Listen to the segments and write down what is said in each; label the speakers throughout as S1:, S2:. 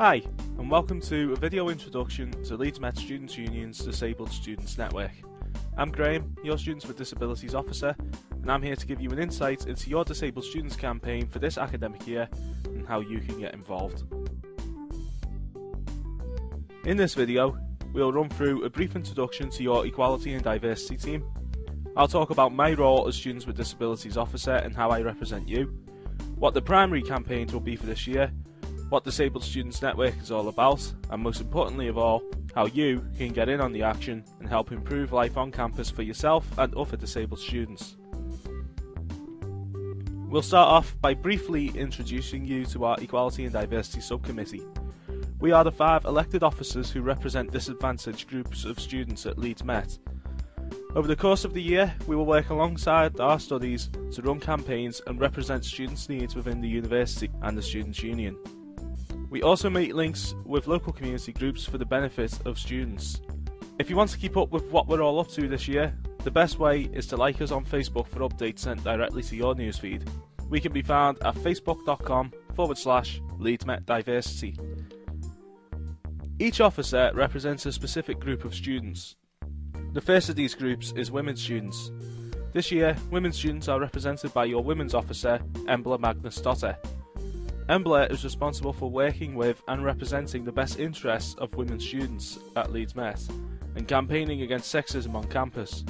S1: Hi, and welcome to a video introduction to Leeds Met Students Union's Disabled Students Network. I'm Graeme, your Students with Disabilities Officer, and I'm here to give you an insight into your Disabled Students campaign for this academic year and how you can get involved. In this video, we'll run through a brief introduction to your Equality and Diversity team. I'll talk about my role as Students with Disabilities Officer and how I represent you, what the primary campaigns will be for this year, what Disabled Students Network is all about, and most importantly of all, how you can get in on the action and help improve life on campus for yourself and other disabled students. We'll start off by briefly introducing you to our Equality and Diversity Subcommittee. We are the 5 elected officers who represent disadvantaged groups of students at Leeds Met. Over the course of the year, we will work alongside our studies to run campaigns and represent students' needs within the university and the Students' Union. We also make links with local community groups for the benefit of students. If you want to keep up with what we're all up to this year, the best way is to like us on Facebook for updates sent directly to your newsfeed. We can be found at facebook.com/Leeds Met Diversity. Each officer represents a specific group of students. The first of these groups is women students. This year, women students are represented by your Women's Officer, Embla Magnus-Dotter. Embla is responsible for working with and representing the best interests of women students at Leeds Met and campaigning against sexism on campus.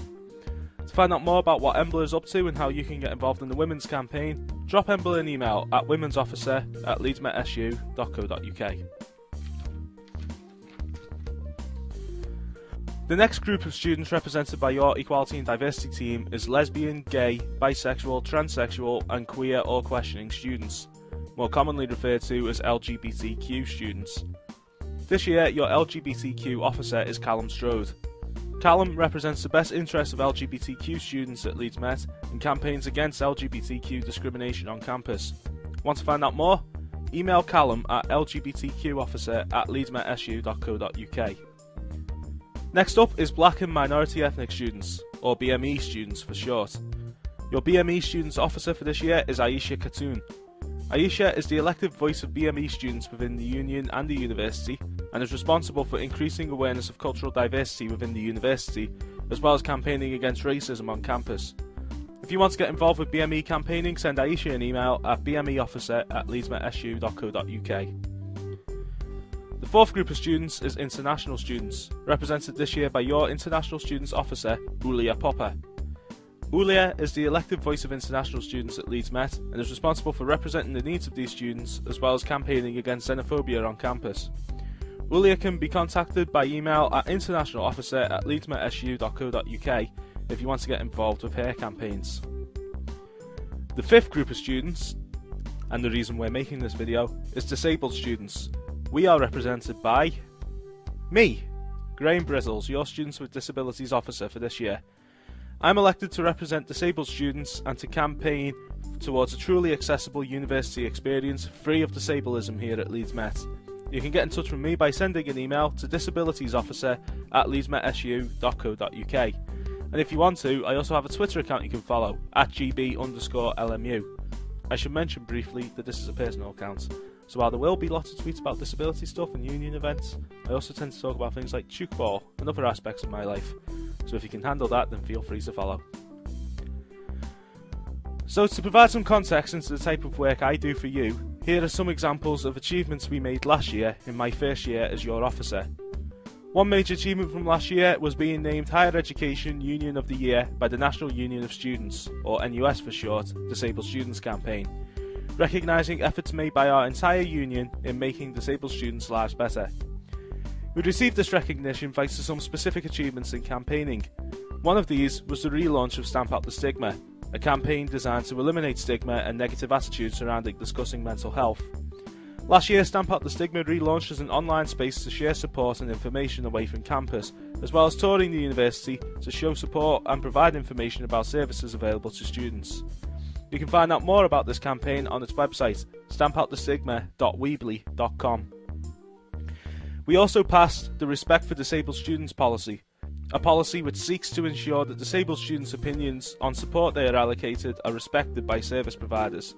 S1: To find out more about what Embla is up to and how you can get involved in the women's campaign, drop Embla an email at womensofficer@leedsmetsu.co.uk. The next group of students represented by your Equality and Diversity team is lesbian, gay, bisexual, transsexual and queer or questioning students, more commonly referred to as LGBTQ students. This year, your LGBTQ officer is Callum Strode. Callum represents the best interests of LGBTQ students at Leeds Met and campaigns against LGBTQ discrimination on campus. Want to find out more? Email Callum at lgbtqofficer@leedsmetsu.co.uk. Next up is Black and Minority Ethnic Students, or BME students for short. Your BME Students Officer for this year is Aisha Khatoon. Aisha is the elected voice of BME students within the Union and the University and is responsible for increasing awareness of cultural diversity within the University, as well as campaigning against racism on campus. If you want to get involved with BME campaigning, send Aisha an email at bmeofficer@leedsmetsu.co.uk. The fourth group of students is international students, represented this year by your International Students Officer, Ulia Popper. Ulia is the elected voice of international students at Leeds Met and is responsible for representing the needs of these students as well as campaigning against xenophobia on campus. Ulia can be contacted by email at internationalofficer@leedsmetsu.co.uk if you want to get involved with her campaigns. The fifth group of students, and the reason we're making this video, is disabled students. We are represented by me, Graeme Brittles, your Students with Disabilities Officer for this year. I'm elected to represent disabled students and to campaign towards a truly accessible university experience free of disableism here at Leeds Met. You can get in touch with me by sending an email to disabilitiesofficer@leedsmetsu.co.uk. And if you want to, I also have a Twitter account you can follow, @gb_LMU. I should mention briefly that this is a personal account, so while there will be lots of tweets about disability stuff and union events, I also tend to talk about things like chukball and other aspects of my life. So if you can handle that, then feel free to follow. So to provide some context into the type of work I do for you, here are some examples of achievements we made last year in my first year as your officer. One major achievement from last year was being named Higher Education Union of the Year by the National Union of Students, or NUS for short, Disabled Students campaign, recognising efforts made by our entire union in making disabled students' lives better. We received this recognition thanks to some specific achievements in campaigning. One of these was the relaunch of Stamp Out the Stigma, a campaign designed to eliminate stigma and negative attitudes surrounding discussing mental health. Last year, Stamp Out the Stigma relaunched as an online space to share support and information away from campus, as well as touring the university to show support and provide information about services available to students. You can find out more about this campaign on its website, stampoutthestigma.weebly.com. We also passed the Respect for Disabled Students policy, a policy which seeks to ensure that disabled students' opinions on support they are allocated are respected by service providers.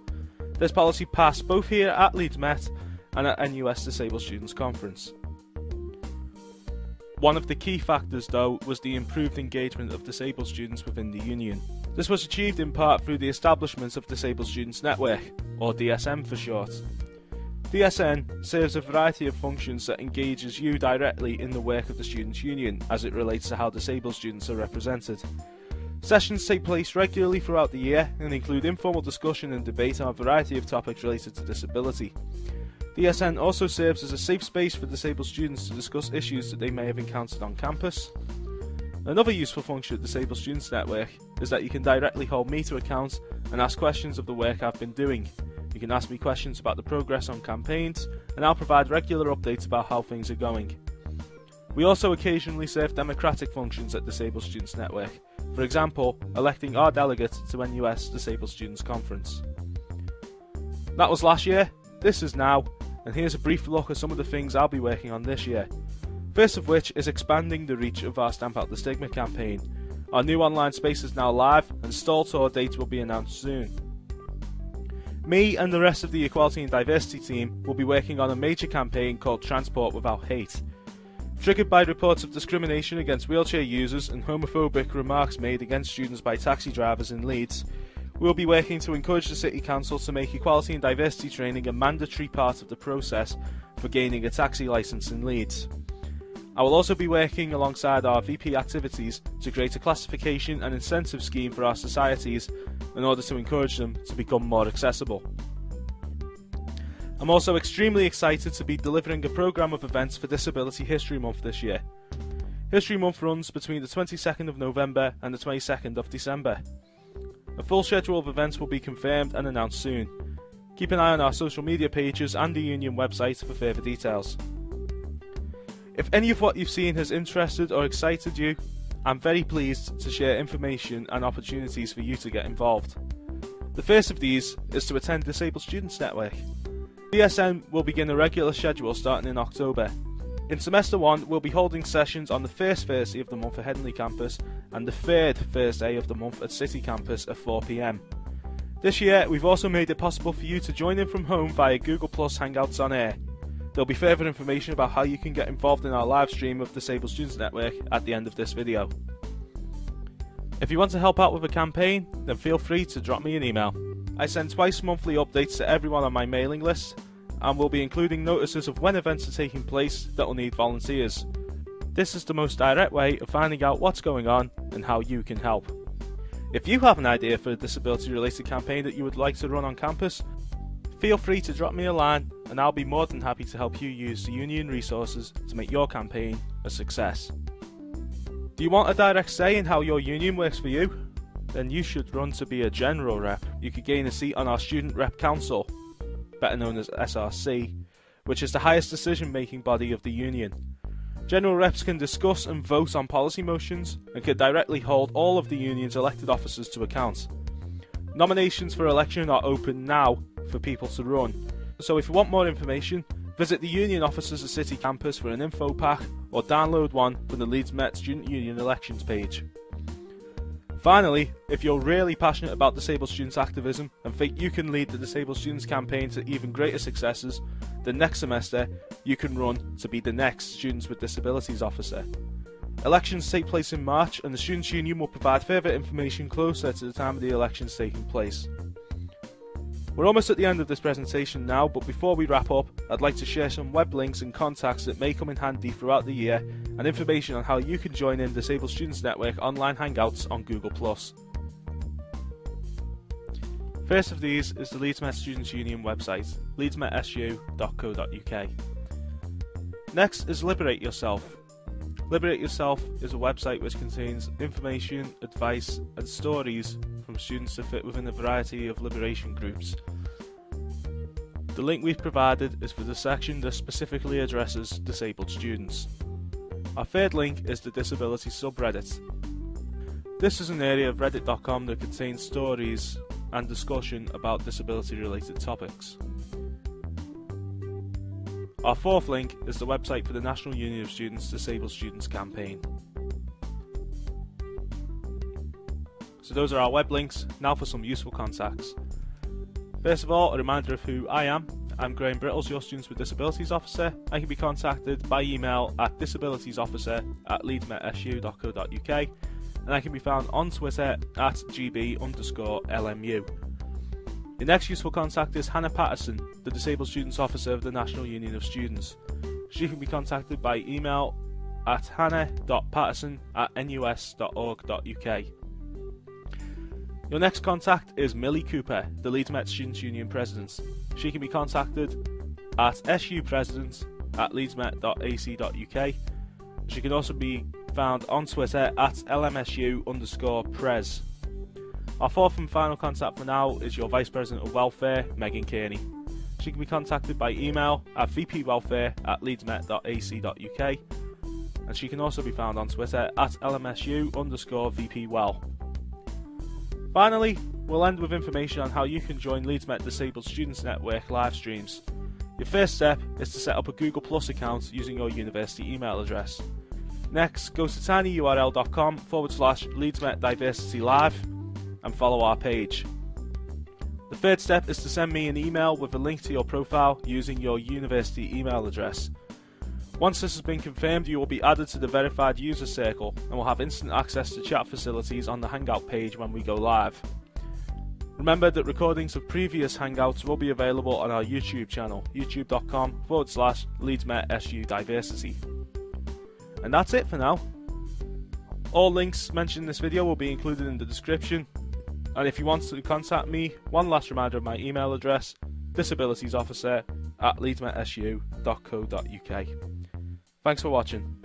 S1: This policy passed both here at Leeds Met and at NUS Disabled Students Conference. One of the key factors, though, was the improved engagement of disabled students within the union. This was achieved in part through the establishment of Disabled Students Network, or DSN for short. DSN serves a variety of functions that engages you directly in the work of the Students' Union as it relates to how disabled students are represented. Sessions take place regularly throughout the year and include informal discussion and debate on a variety of topics related to disability. DSN also serves as a safe space for disabled students to discuss issues that they may have encountered on campus. Another useful function of Disabled Students Network is that you can directly hold me to account and ask questions of the work I've been doing. You can ask me questions about the progress on campaigns, and I'll provide regular updates about how things are going. We also occasionally serve democratic functions at Disabled Students Network, for example, electing our delegate to NUS Disabled Students Conference. That was last year, this is now, and here's a brief look at some of the things I'll be working on this year. First of which is expanding the reach of our Stamp Out the Stigma campaign. Our new online space is now live, and stall tour dates will be announced soon. Me and the rest of the Equality and Diversity team will be working on a major campaign called Transport Without Hate. Triggered by reports of discrimination against wheelchair users and homophobic remarks made against students by taxi drivers in Leeds, we will be working to encourage the City Council to make equality and diversity training a mandatory part of the process for gaining a taxi licence in Leeds. I will also be working alongside our vpactivities to create a classification and incentive scheme for our societies in order to encourage them to become more accessible. I'm also extremely excited to be delivering a programme of events for Disability History Month this year. History Month runs between the 22nd of November and the 22nd of December. A full schedule of events will be confirmed and announced soon. Keep an eye on our social media pages and the Union website for further details. If any of what you've seen has interested or excited you, I'm very pleased to share information and opportunities for you to get involved. The first of these is to attend Disabled Students Network. DSN will begin a regular schedule starting in October. In Semester 1, we'll be holding sessions on the first Thursday of the month at Headingley Campus and the third Thursday of the month at City Campus at 4 PM. This year, we've also made it possible for you to join in from home via Google Plus Hangouts on Air. There'll be further information about how you can get involved in our live stream of Disabled Students Network at the end of this video. If you want to help out with a campaign, then feel free to drop me an email. I send twice monthly updates to everyone on my mailing list, and will be including notices of when events are taking place that will need volunteers. This is the most direct way of finding out what's going on and how you can help. If you have an idea for a disability related campaign that you would like to run on campus, feel free to drop me a line and I'll be more than happy to help you use the union resources to make your campaign a success. Do you want a direct say in how your union works for you? Then you should run to be a general rep. You could gain a seat on our Student Rep Council, better known as SRC, which is the highest decision making body of the union. General reps can discuss and vote on policy motions and can directly hold all of the union's elected officers to account. Nominations for election are open now for people to run, so if you want more information, visit the union offices at City Campus for an info pack or download one from the Leeds Met Student Union elections page. Finally, if you're really passionate about disabled students activism and think you can lead the Disabled Students campaign to even greater successes, then next semester you can run to be the next Students with Disabilities Officer. Elections take place in March and the Students' Union will provide further information closer to the time of the elections taking place. We're almost at the end of this presentation now, but before we wrap up, I'd like to share some web links and contacts that may come in handy throughout the year and information on how you can join in Disabled Students Network online hangouts on Google+. First of these is the Leeds Met Students Union website, leedsmetsu.co.uk. Next is Liberate Yourself. Liberate Yourself is a website which contains information, advice and stories from students that fit within a variety of liberation groups. The link we've provided is for the section that specifically addresses disabled students. Our third link is the Disabilities subreddit. This is an area of reddit.com that contains stories and discussion about disability related topics. Our fourth link is the website for the National Union of Students Disabled Students campaign. So those are our web links. Now for some useful contacts. First of all, a reminder of who I am. I'm Graeme Brittles, your Students with Disabilities Officer. I can be contacted by email at disabilitiesofficer@leedsmetsu.co.uk, and I can be found on Twitter at GB_LMU. Your next useful contact is Hannah Paterson, the Disabled Students Officer of the National Union of Students. She can be contacted by email at hannah.paterson@nus.org.uk. Your next contact is Millie Cooper, the Leeds Met Students Union President. She can be contacted at supresident@leedsmet.ac.uk. She can also be found on Twitter at LMSU_Prez. Our fourth and final contact for now is your Vice President of Welfare, Megan Kearney. She can be contacted by email at vpwelfare@leedsmet.ac.uk, and she can also be found on Twitter at LMSU_VPwell. Finally, we'll end with information on how you can join Leeds Met Disabled Students Network live streams. Your first step is to set up a Google Plus account using your university email address. Next, go to tinyurl.com/LeedsMetDiversityLive and follow our page. The third step is to send me an email with a link to your profile using your university email address. Once this has been confirmed, you will be added to the verified user circle and will have instant access to chat facilities on the Hangout page when we go live. Remember that recordings of previous Hangouts will be available on our YouTube channel, youtube.com/Leeds Met SU Diversity. And that's it for now. All links mentioned in this video will be included in the description. And if you want to contact me, one last reminder of my email address, disabilitiesofficer@leedsmetsu.co.uk. Thanks for watching.